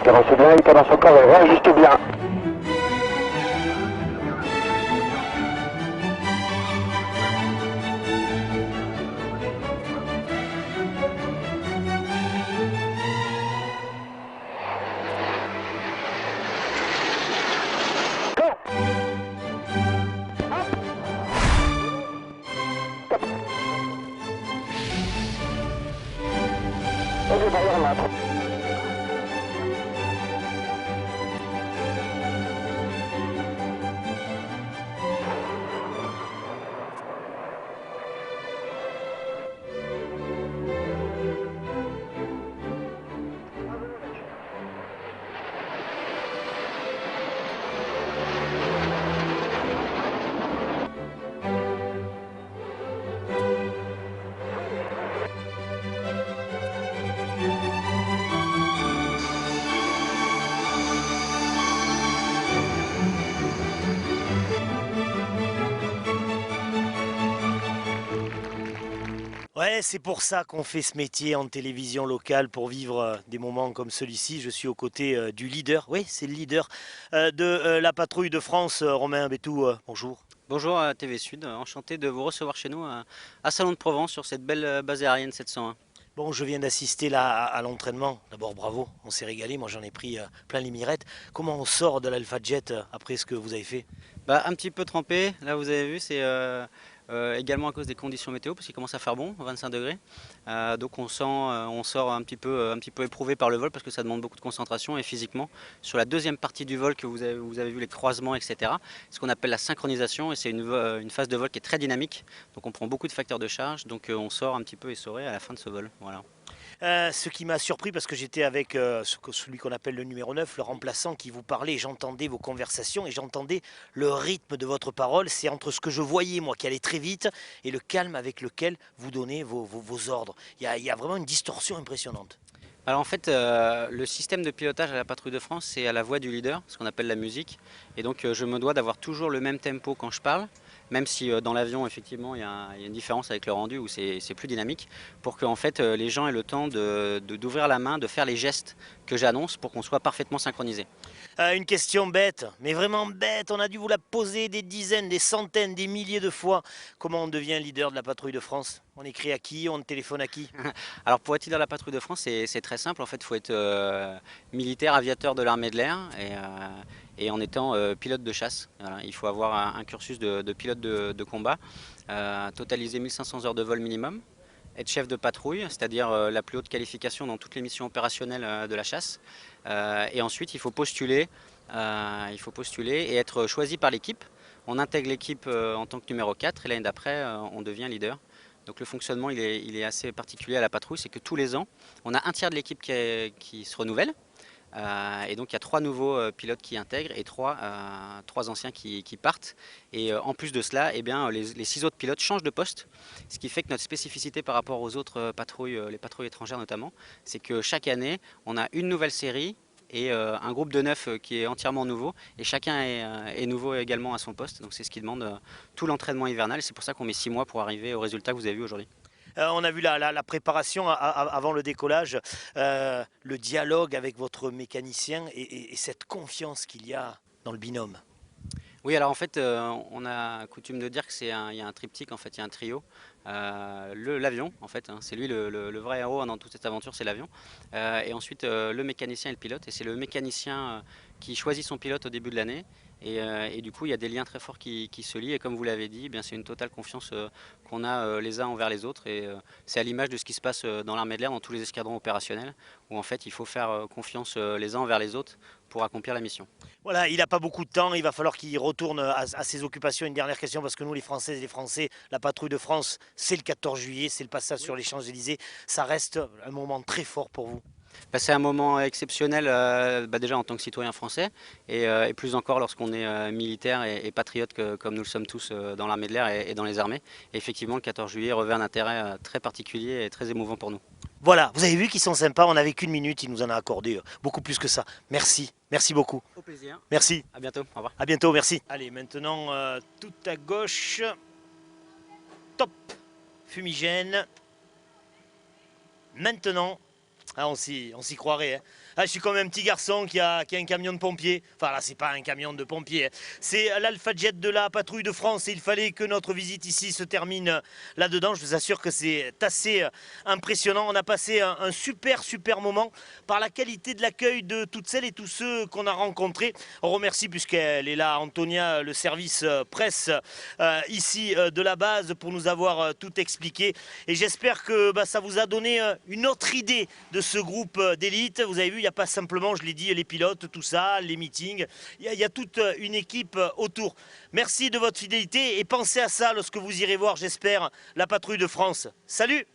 Cadence bien, cadence encore, réajuste bien. Ouais, c'est pour ça qu'on fait ce métier en télévision locale, pour vivre des moments comme celui-ci. Je suis aux côtés du leader, oui, c'est le leader de la patrouille de France, Romain Bétou, bonjour. Bonjour à TV Sud, enchanté de vous recevoir chez nous à Salon de Provence sur cette belle base aérienne 701. Bon, je viens d'assister là à l'entraînement. D'abord, bravo, on s'est régalé, moi j'en ai pris plein les mirettes. Comment on sort de l'Alpha Jet après ce que vous avez fait? Bah, un petit peu trempé, là vous avez vu, c'est également à cause des conditions météo parce qu'il commence à faire bon, 25 degrés. Donc on sort un petit peu éprouvé par le vol parce que ça demande beaucoup de concentration et physiquement. Sur la deuxième partie du vol que vous avez vu les croisements, etc. C'est ce qu'on appelle la synchronisation et c'est une phase de vol qui est très dynamique. Donc on prend beaucoup de facteurs de charge, donc on sort un petit peu essoré à la fin de ce vol. Voilà. Ce qui m'a surpris, parce que j'étais avec celui qu'on appelle le numéro 9, le remplaçant qui vous parlait, et j'entendais vos conversations et j'entendais le rythme de votre parole. C'est entre ce que je voyais, moi, qui allait très vite, et le calme avec lequel vous donnez vos ordres. Il y a vraiment une distorsion impressionnante. Alors en fait, le système de pilotage à la Patrouille de France, c'est à la voix du leader, ce qu'on appelle la musique. Et donc je me dois d'avoir toujours le même tempo quand je parle, même si dans l'avion, effectivement, il y a une différence avec le rendu où c'est plus dynamique, pour que en fait, les gens aient le temps d'ouvrir la main, de faire les gestes que j'annonce pour qu'on soit parfaitement synchronisé. Une question bête, mais vraiment bête, on a dû vous la poser des dizaines, des centaines, des milliers de fois. Comment on devient leader de la Patrouille de France? On écrit à qui? On téléphone à qui? Alors pour être leader de la Patrouille de France, c'est très simple. En fait, il faut être militaire, aviateur de l'armée de l'air et en étant pilote de chasse. Voilà, il faut avoir un cursus de pilote de combat, totaliser 1500 heures de vol minimum, être chef de patrouille, c'est-à-dire la plus haute qualification dans toutes les missions opérationnelles de la chasse. Et ensuite, il faut postuler et être choisi par l'équipe. On intègre l'équipe en tant que numéro 4 et l'année d'après, on devient leader. Donc le fonctionnement il est assez particulier à la patrouille, c'est que tous les ans, on a un tiers de l'équipe qui se renouvelle. Et donc il y a 3 nouveaux pilotes qui intègrent et 3 anciens qui partent. Et en plus de cela, eh bien, les 6 autres pilotes changent de poste. Ce qui fait que notre spécificité par rapport aux autres patrouilles, les patrouilles étrangères notamment, c'est que chaque année, on a une nouvelle série et un groupe de 9 qui est entièrement nouveau. Et chacun est nouveau également à son poste. Donc c'est ce qui demande tout l'entraînement hivernal. C'est pour ça qu'on met 6 mois pour arriver au résultat que vous avez vu aujourd'hui. On a vu la préparation avant le décollage, le dialogue avec votre mécanicien et cette confiance qu'il y a dans le binôme. Oui, alors en fait, on a coutume de dire que il y a un triptyque, en fait, il y a un trio. L'avion, en fait, hein, c'est lui le vrai héros hein, dans toute cette aventure, c'est l'avion. Et ensuite, le mécanicien et le pilote. Et c'est le mécanicien qui choisit son pilote au début de l'année. Et du coup, il y a des liens très forts qui se lient. Et comme vous l'avez dit, eh bien, c'est une totale confiance qu'on a les uns envers les autres. Et c'est à l'image de ce qui se passe dans l'armée de l'air, dans tous les escadrons opérationnels, où en fait, il faut faire confiance les uns envers les autres pour accomplir la mission. Voilà, il n'a pas beaucoup de temps, il va falloir qu'il retourne à ses occupations. Une dernière question, parce que nous, les Françaises et les Français, la patrouille de France, c'est le 14 juillet, c'est le passage sur les Champs-Élysées. Ça reste un moment très fort pour vous. C'est un moment exceptionnel déjà en tant que citoyen français et plus encore lorsqu'on est militaire et patriote comme nous le sommes tous dans l'armée de l'air et dans les armées. Et effectivement, le 14 juillet revêt un intérêt très particulier et très émouvant pour nous. Voilà, vous avez vu qu'ils sont sympas, on n'avait qu'une minute, ils nous en ont accordé beaucoup plus que ça. Merci, merci beaucoup. Au plaisir. Merci. À bientôt, au revoir. À bientôt, merci. Allez, maintenant, tout à gauche. Top. Fumigène. Maintenant, on s'y croirait. Hein. Ah, je suis comme un petit garçon qui a un camion de pompiers. Enfin là, c'est pas un camion de pompiers. Hein. C'est l'Alpha Jet de la patrouille de France et il fallait que notre visite ici se termine là-dedans. Je vous assure que c'est assez impressionnant. On a passé un super moment par la qualité de l'accueil de toutes celles et tous ceux qu'on a rencontrés. On remercie puisqu'elle est là, Antonia, le service presse ici de la base pour nous avoir tout expliqué. Et j'espère que ça vous a donné une autre idée de ce groupe d'élite. Vous avez vu, il n'y a pas simplement, je l'ai dit, les pilotes, tout ça, les meetings. Il y a toute une équipe autour. Merci de votre fidélité et pensez à ça lorsque vous irez voir, j'espère, la patrouille de France. Salut!